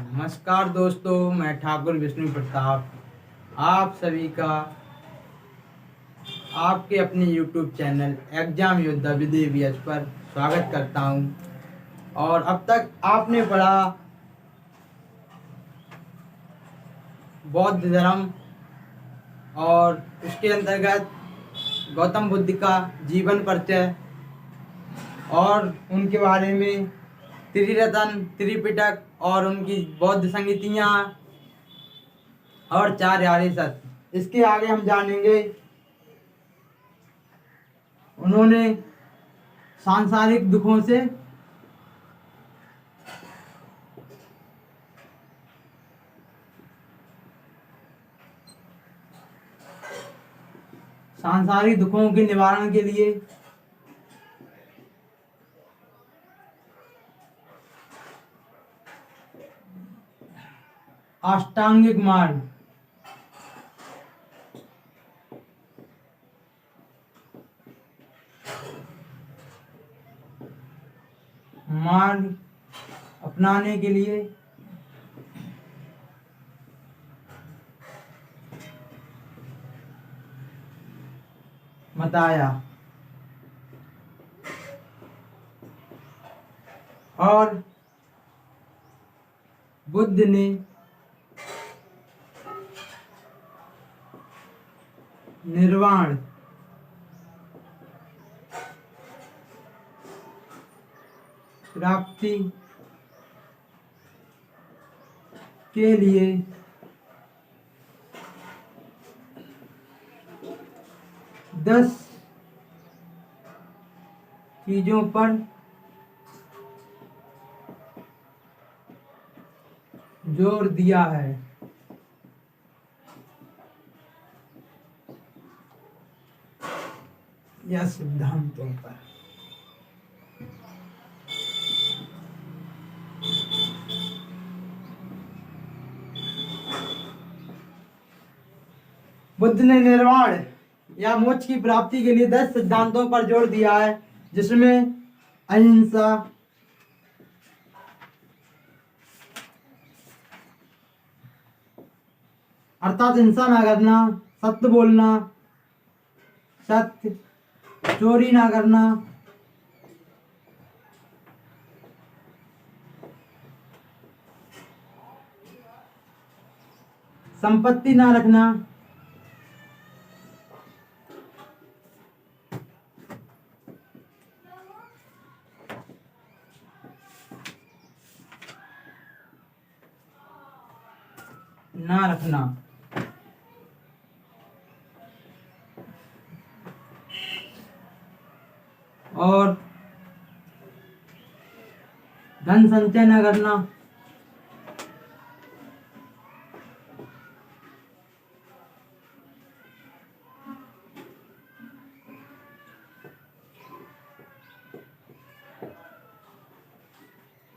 नमस्कार दोस्तों, मैं ठाकुर विष्णु प्रताप आप सभी का आपके अपने YouTube चैनल एग्जाम योद्धा विधि VH पर स्वागत करता हूं। और अब तक आपने पढ़ा बौद्ध धर्म और उसके अंतर्गत गौतम बुद्ध का जीवन परिचय और उनके बारे में त्रिरत्न, त्रिपिटक और उनकी बौद्ध संगीतियाँ और चार आर्य सत्य। इसके आगे हम जानेंगे उन्होंने सांसारिक दुखों से सांसारिक दुखों के निवारण के लिए अष्टांगिक मार्ग अपनाने के लिए बताया और बुद्ध ने निर्वाण प्राप्ति के लिए 10 चीजों पर जोर दिया है। या सिद्धांतों पर बुद्ध ने निर्वाण या मोक्ष की प्राप्ति के लिए 10 सिद्धांतों पर जोर दिया है, जिसमें अहिंसा, अर्थात हिंसा ना करना, सत्य बोलना, सत्य, चोरी ना करना, संपत्ति ना रखना, और धन संचय न करना,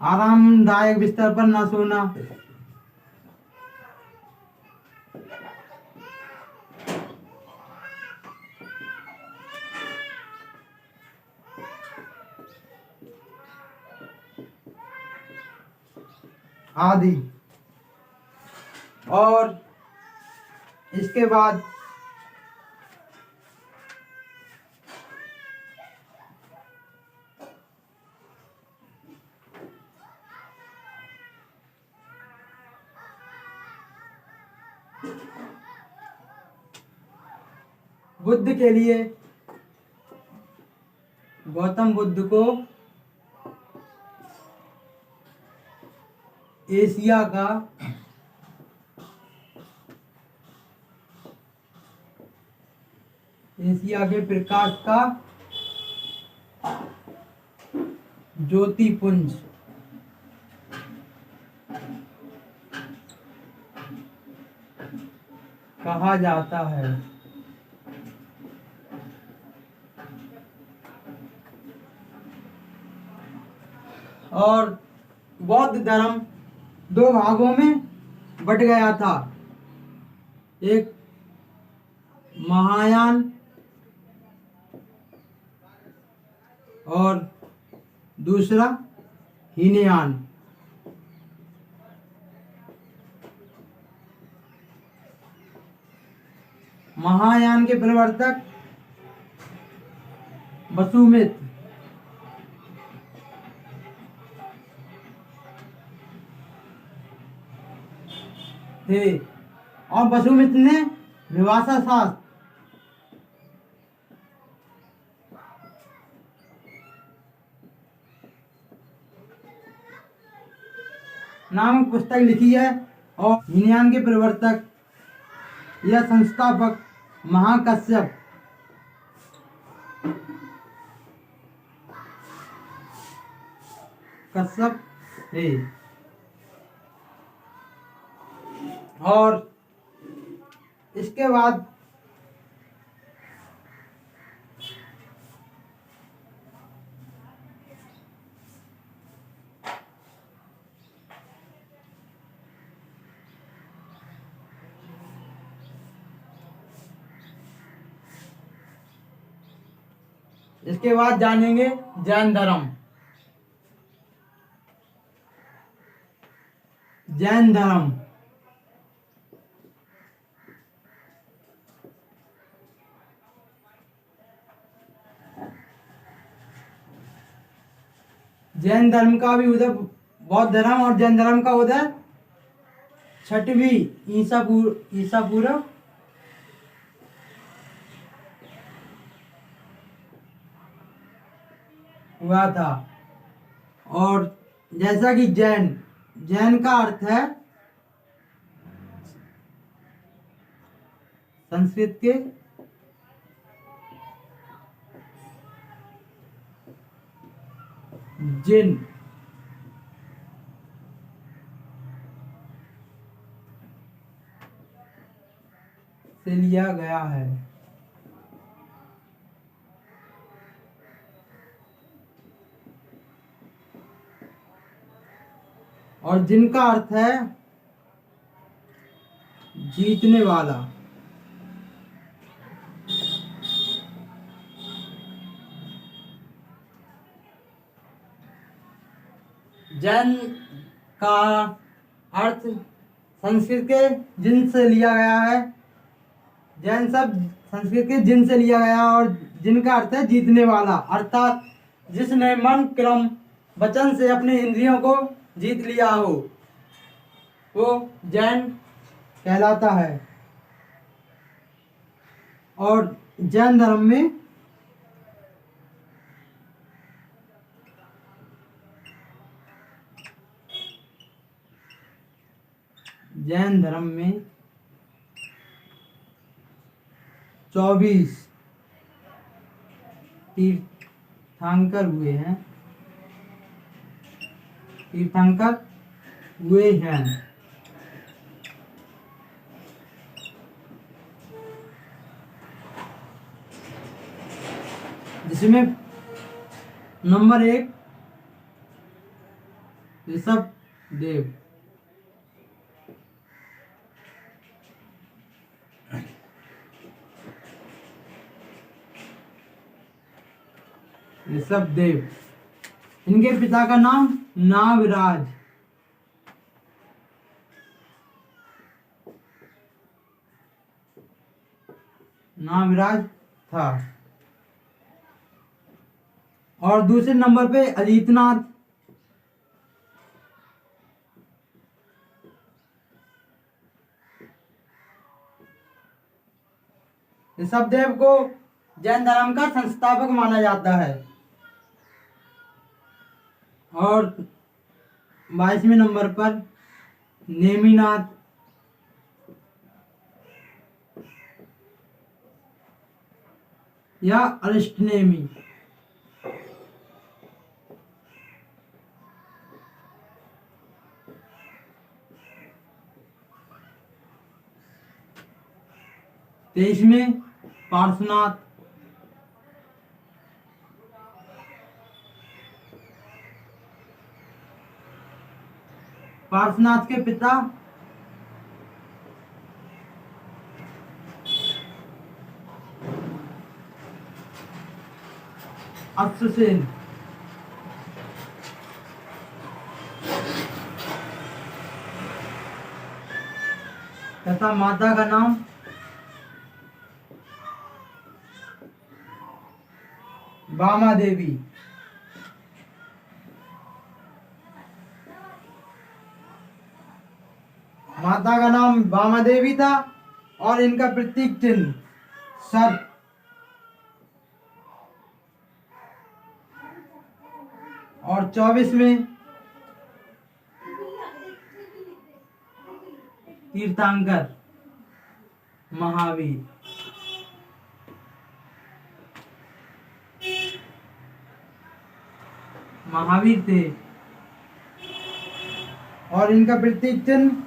आरामदायक बिस्तर पर न सोना, आदि। और इसके बाद बुद्ध के लिए गौतम बुद्ध को एशिया के प्रकाश का ज्योतिपुंज कहा जाता है। और बौद्ध धर्म 2 भागों में बट गया था, एक महायान और दूसरा हीनयान। महायान के प्रवर्तक वसुमित्र थे और वसुमित्र ने विभाषा शास्त्र नामक पुस्तक लिखी है और हीनयान के प्रवर्तक या संस्थापक महाकश्यप कश्यप है। और इसके बाद जानेंगे जैन धर्म। जैन धर्म जैन धर्म का भी उदय बौद्ध धर्म और जैन धर्म का उदय 6वीं ईसा पूर्व हुआ था। और जैसा कि जैन का अर्थ है संस्कृत के जिन से लिया गया है। और जिनका अर्थ है जीतने वाला। जैन का अर्थ संस्कृत के जिन से लिया गया है। जैन शब्द संस्कृत के जिन से लिया गया और जिनका अर्थ है जीतने वाला, अर्थात जिसने मन क्रम वचन से अपने इंद्रियों को जीत लिया हो वो जैन कहलाता है। और जैन धर्म में जैन धर्म में 24 तीर्थंकर हुए हैं। जिसमें नंबर 1 ऋषभ देव, इनके पिता का नाम नाविराज था। और दूसरे नंबर पे अजीतनाथ, ऋषभदेव को जैन धर्म का संस्थापक माना जाता है। और 22वें नंबर पर नेमिनाथ, या अरिस्टनेमी। तेईसवें पार्श्वनाथ, पार्श्वनाथ के पिता अश्वसेन, तथा माता का नाम बामा देवी। माता का नाम बामा देवी था और इनका प्रतीक चिन्ह सर्प। और 24 में तीर्थंकर महावीर। महावीर थे और इनका प्रतीक चिन्ह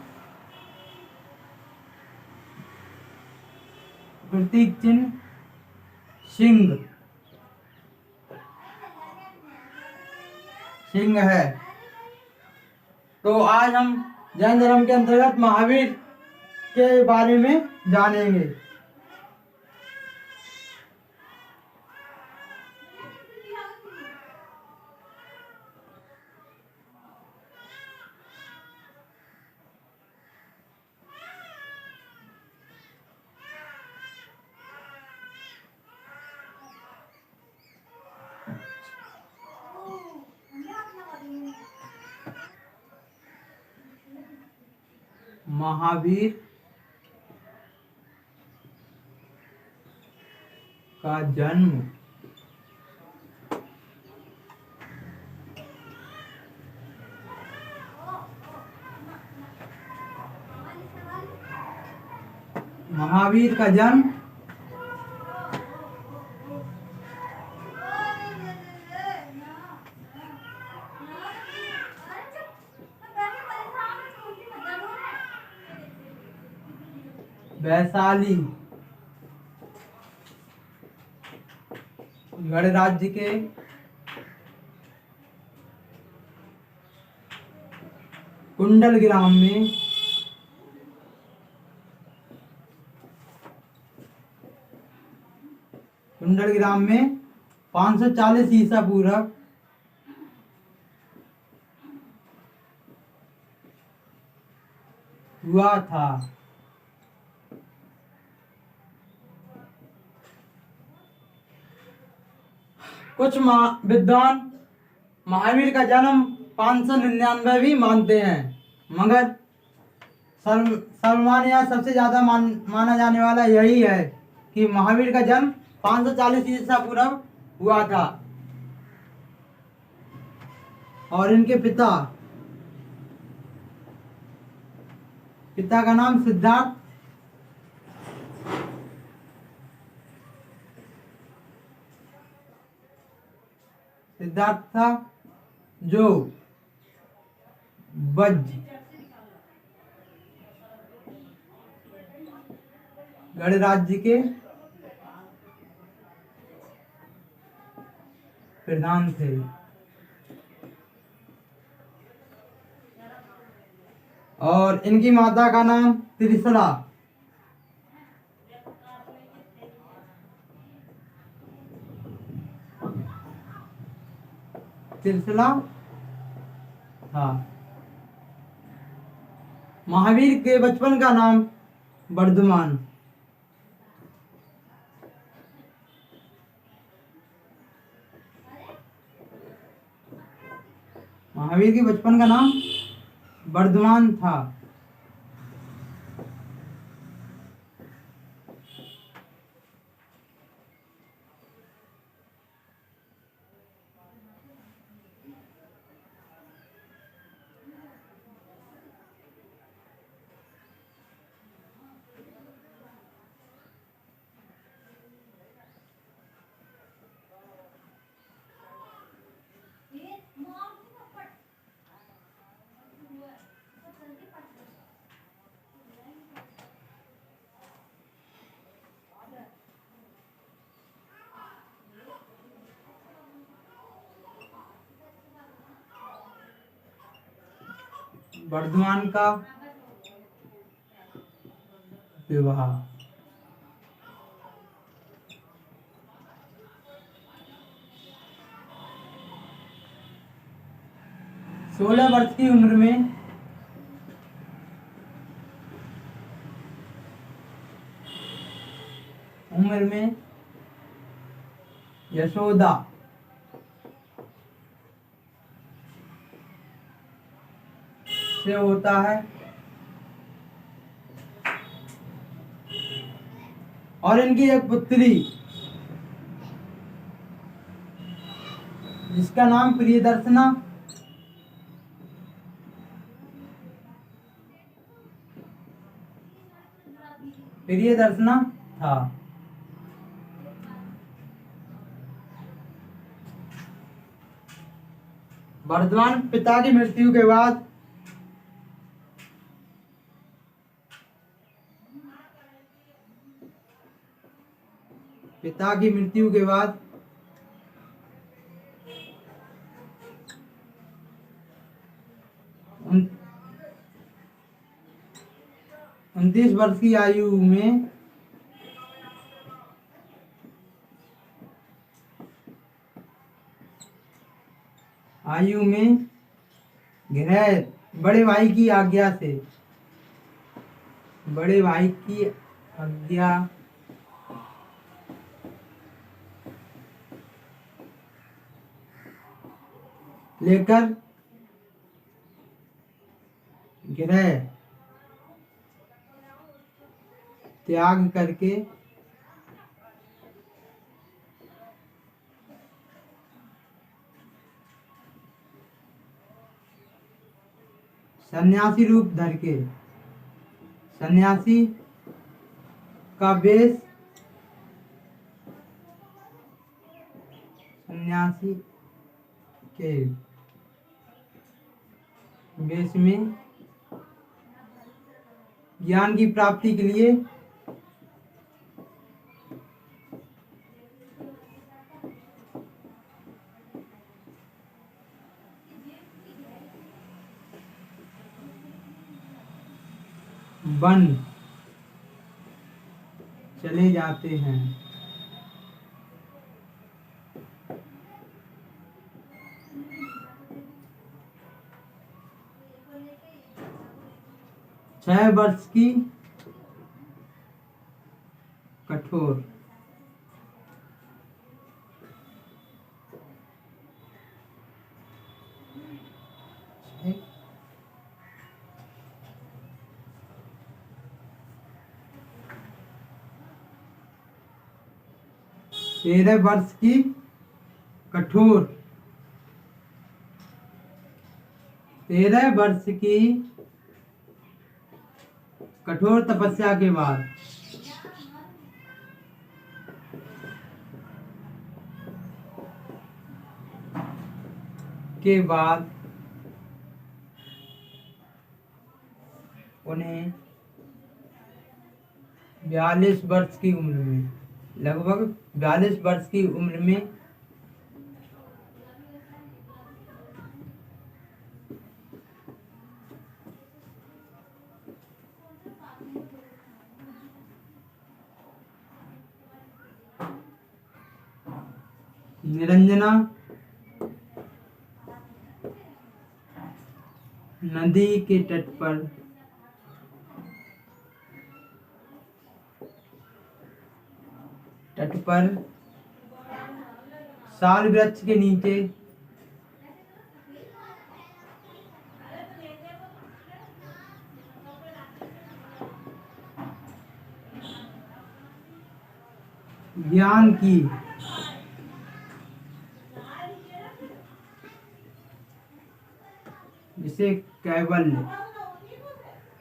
सिंह है। तो आज हम जैन धर्म के अंतर्गत महावीर के बारे में जानेंगे। महावीर का जन्म महावीर का जन्म 'वैशाली गणराज्य के कुंडलग्राम में कुंडलग्राम में 540 ईसा पूर्व हुआ था। कुछ विद्वान महावीर का जन्म 599 भी मानते हैं, मगर सर्वमान्य सबसे ज्यादा माना जाने वाला यही है कि महावीर का जन्म 540 ईसा पूर्व हुआ था। और इनके पिता का नाम सिद्धार्थ था, जो वज्र गणराज्य के प्रधान थे। और इनकी माता का नाम त्रिशला था। महावीर के बचपन का नाम वर्धमान। महावीर के बचपन का नाम वर्धमान था। वर्धमान का विवाह 16 वर्ष की उम्र में यशोदा से होता है और इनकी एक पुत्री जिसका नाम प्रियदर्शना प्रियदर्शना था। वर्धमान पिता की मृत्यु के बाद पिता की मृत्यु के बाद 29 वर्ष की आयु में गृह बड़े भाई की आज्ञा से बड़े भाई की आज्ञा लेकर गृह त्याग करके सन्यासी रूप धर के सन्यासी का वेश सन्यासी के वेश में ज्ञान की प्राप्ति के लिए वन चले जाते हैं। छह वर्ष की कठोर तेरह वर्ष की कठोर 13 वर्ष की कठोर तपस्या के बाद उन्हें 42 वर्ष की उम्र में लगभग 42 वर्ष की उम्र में निरंजना नदी के तट पर साल वृक्ष के नीचे ज्ञान की जिसे कैवल्य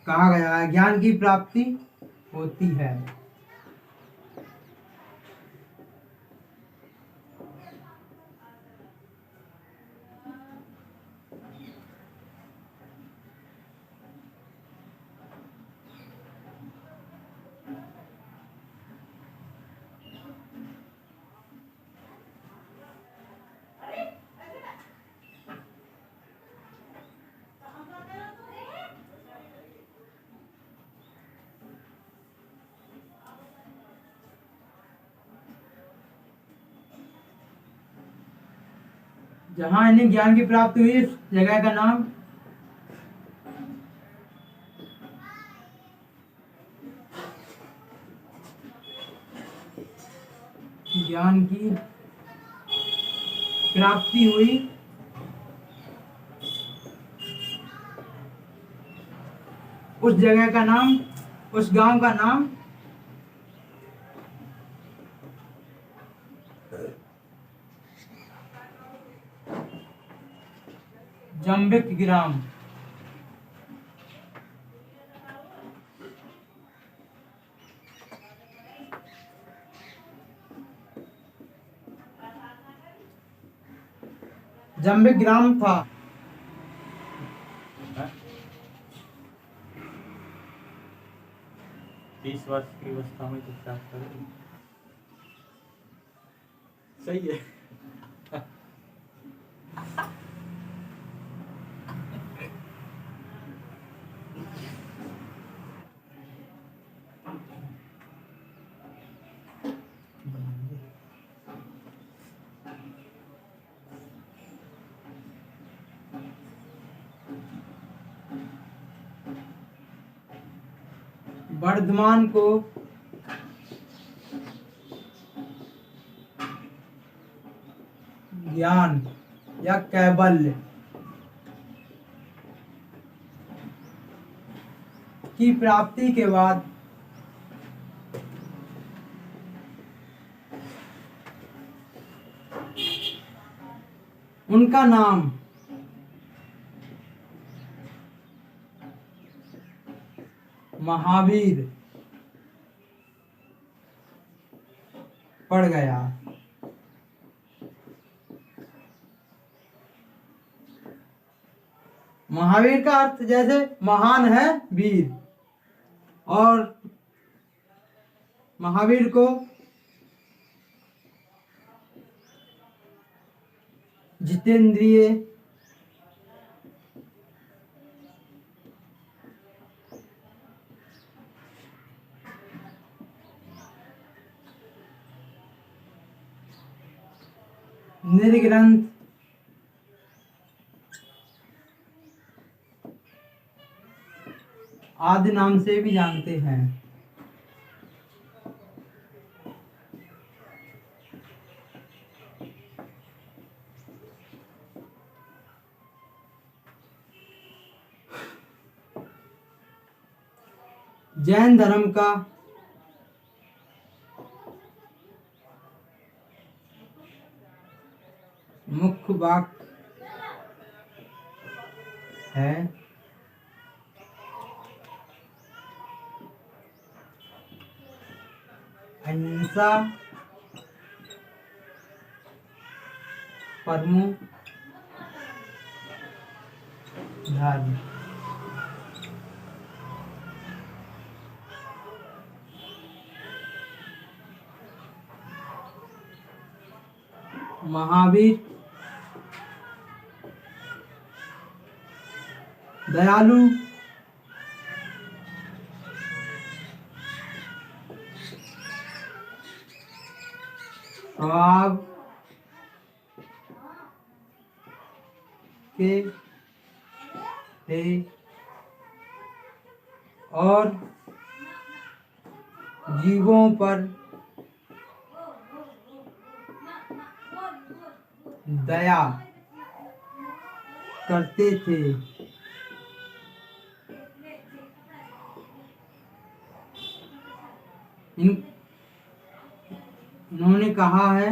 कहा गया है ज्ञान की प्राप्ति होती है। जहां इन्हें ज्ञान की प्राप्ति हुई इस जगह का नाम ज्ञान की प्राप्ति हुई उस जगह का नाम, उस गांव का नाम जंबिक ग्राम। जंबिक ग्राम था। 30 वर्ष की अवस्था में चुपचाप करें। सही है। वर्धमान को ज्ञान या कैबल्य की प्राप्ति के बाद उनका नाम महावीर पड़ गया। महावीर का अर्थ जैसे महान है वीर, और महावीर को जितेंद्रिय, निर्ग्रंथ, आदि नाम से भी जानते हैं। जैन धर्म का मुख्य वाक्य है अहिंसा परमो धर्म। महावीर दयालु, स्वभाव के थे और जीवों पर दया करते थे। इन्होंने कहा है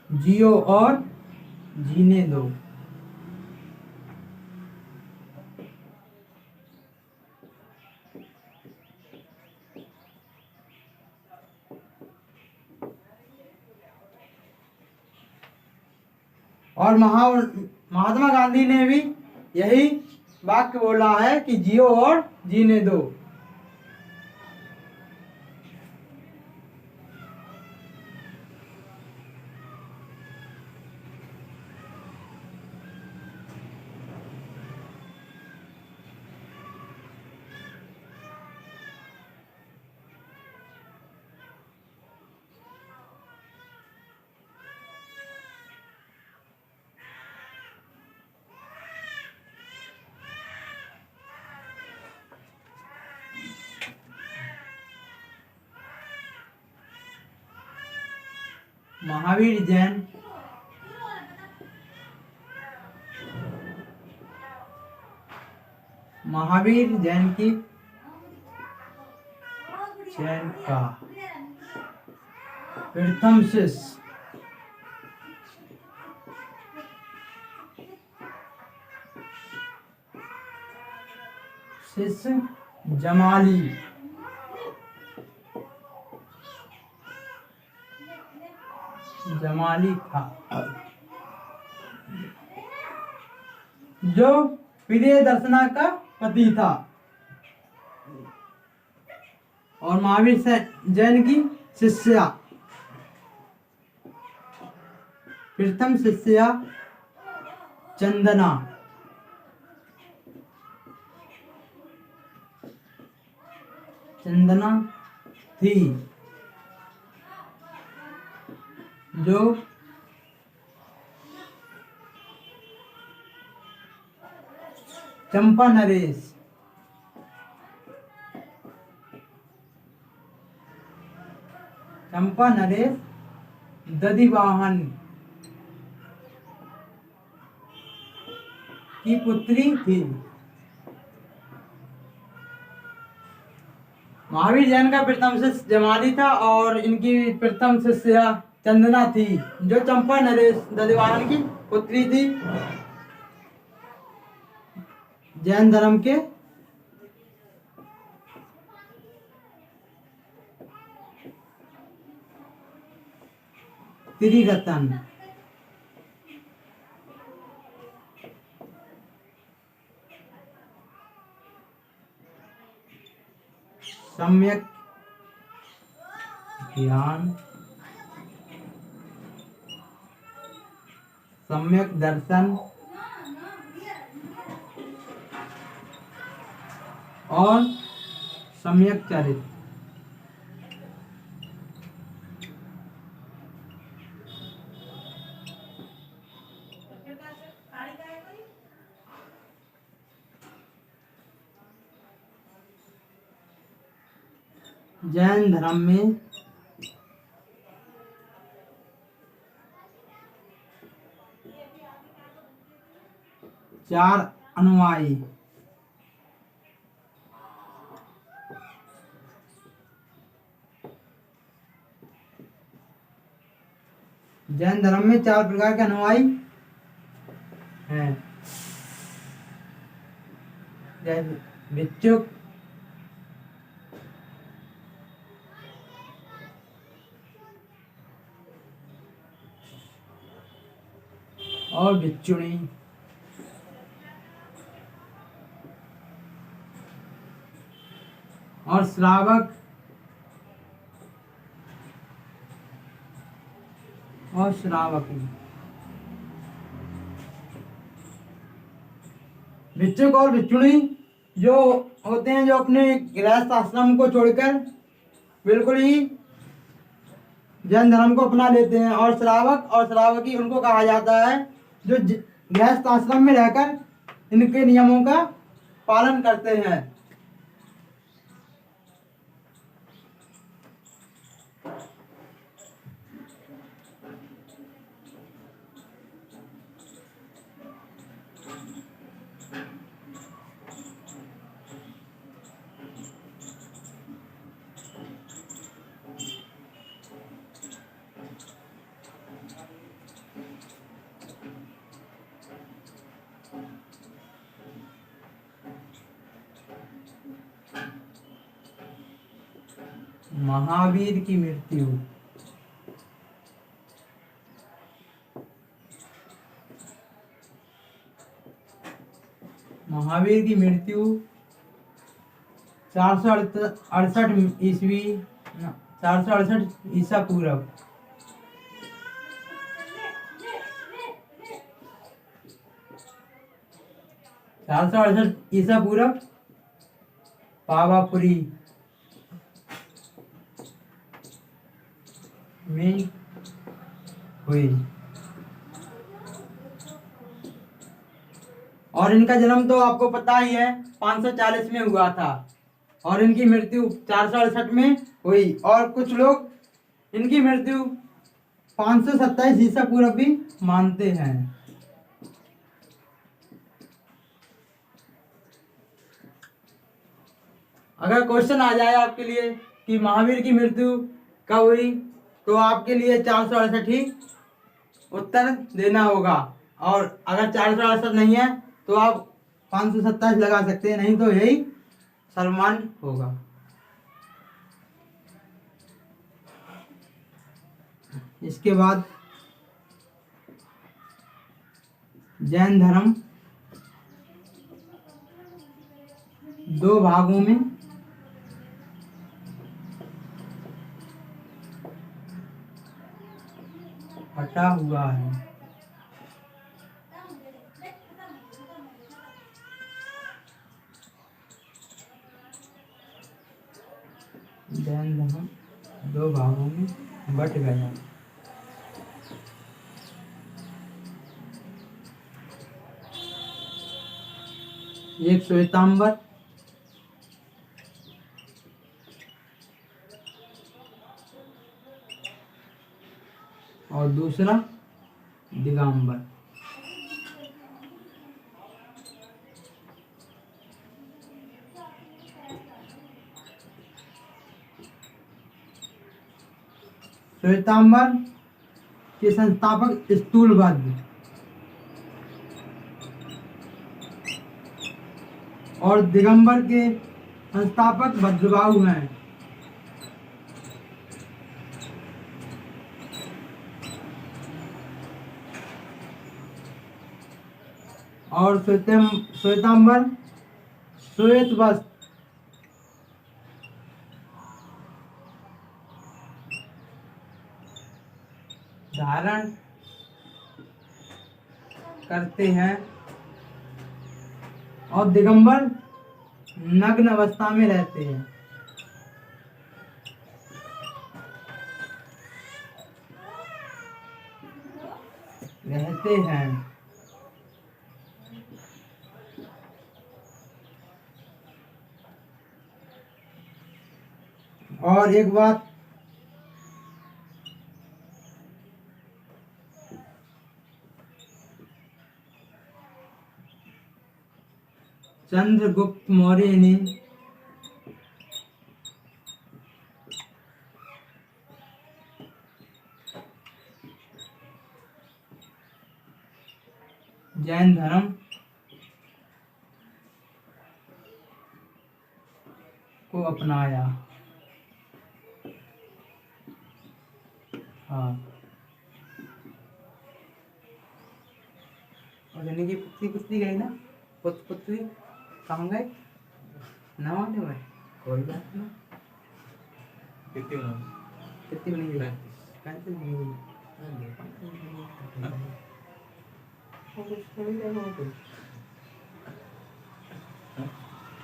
जियो और जीने दो। और महात्मा गांधी ने भी यही वाक्य बोला है कि जियो और जीने दो। महावीर जैन महावीर जैन की जैन का प्रथम शिष्य जमाली था, जो प्रियदर्शना का पति था। और महावीर जैन की शिष्या, प्रथम शिष्या चंदना थी, जो चंपा नरेश दधिवाहन की पुत्री थी। महावीर जैन का प्रथम शिष्य जमाली था और इनकी प्रथम शिष्या चंदना थी, जो चंपा नरेश दधिवाहन की पुत्री थी। जैन धर्म के त्रिरत्न सम्यक ज्ञान, सम्यक दर्शन और सम्यक चरित्र। जैन धर्म में चार अनुयायी जैन धर्म में 4 प्रकार के अनुयायी हैं। जैसे भिक्षुक, और भिक्षुणी, और श्रावक और श्रावकी। भिक्षुक और भिक्षुणी जो होते हैं, जो अपने गृहस्थ आश्रम को छोड़कर बिल्कुल ही जैन धर्म को अपना लेते हैं। और श्रावक और श्रावकी उनको कहा जाता है जो गृहस्थ आश्रम में रहकर इनके नियमों का पालन करते हैं। महावीर की मृत्यु। महावीर की मृत्यु 468 ईस्वी 468 ईसा पूर्व 468 ईसा पूर्व पावापुरी में हुई। और इनका जन्म तो आपको पता ही है 540 में हुआ था और इनकी मृत्यु 468 में हुई। और कुछ लोग इनकी मृत्यु 527 ईसा पूर्व भी मानते हैं। अगर क्वेश्चन आ जाए आपके लिए कि महावीर की मृत्यु कब हुई, तो आपके लिए 468 ही उत्तर देना होगा। और अगर 468 नहीं है तो आप 527 लगा सकते हैं, नहीं तो यही सलमान होगा। इसके बाद जैन धर्म 2 भागों में बटा हुआ है। जैन धर्म 2 भागों में बट गया। एक श्वेतांबर और दूसरा दिगंबर। श्वेतांबर के संस्थापक स्थूलभद्र और दिगंबर के संस्थापक भद्रबाहु हैं। और श्वेतांबर श्वेत वस्त्र धारण करते हैं और दिगंबर नग्न अवस्था में रहते हैं। और एक बात, चंद्रगुप्त मौर्य ने जैन धर्म को अपनाया। हाँ, और यानी कि पुत्री गई ना, पुत्री कहाँ गए ना माने भाई, कोई बात नहीं। कितनी बनी गई?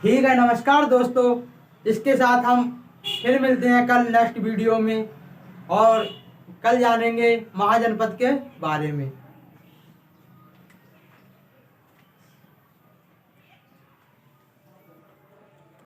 ठीक है, नमस्कार दोस्तों। इसके साथ हम फिर मिलते हैं कल नेक्स्ट वीडियो में, और कल जानेंगे महाजनपद के बारे में।